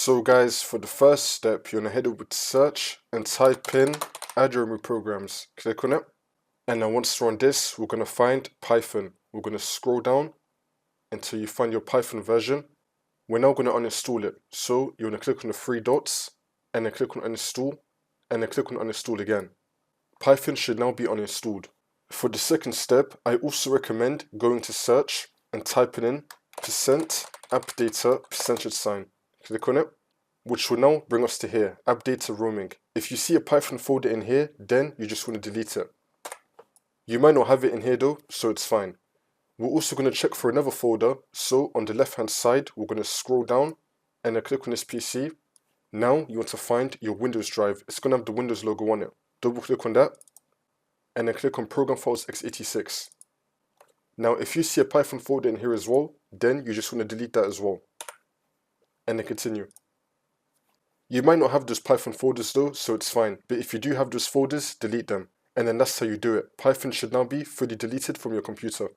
So guys, for the first step, you're going to head over to search and type in add or remove programs. Click on it. And then once we're on this, we're going to find Python. We're going to scroll down until you find your Python version. We're now going to uninstall it. So you're going to click on the three dots and then click on uninstall and then click on uninstall again. Python should now be uninstalled. For the second step, I also recommend going to search and typing in %appdata %. Click on it, which will now bring us to here, app data roaming. If you see a Python folder in here, then you just want to delete it. You might not have it in here though, so it's fine. We're also going to check for another folder, so on the left hand side, we're going to scroll down and then click on this PC. Now you want to find your Windows drive. It's going to have the Windows logo on it. Double click on that and then click on program files x86. Now if you see a Python folder in here as well, then you just want to delete that as well. And then continue. You might not have those Python folders though, so it's fine. But if you do have those folders, delete them. And then that's how you do it. Python should now be fully deleted from your computer.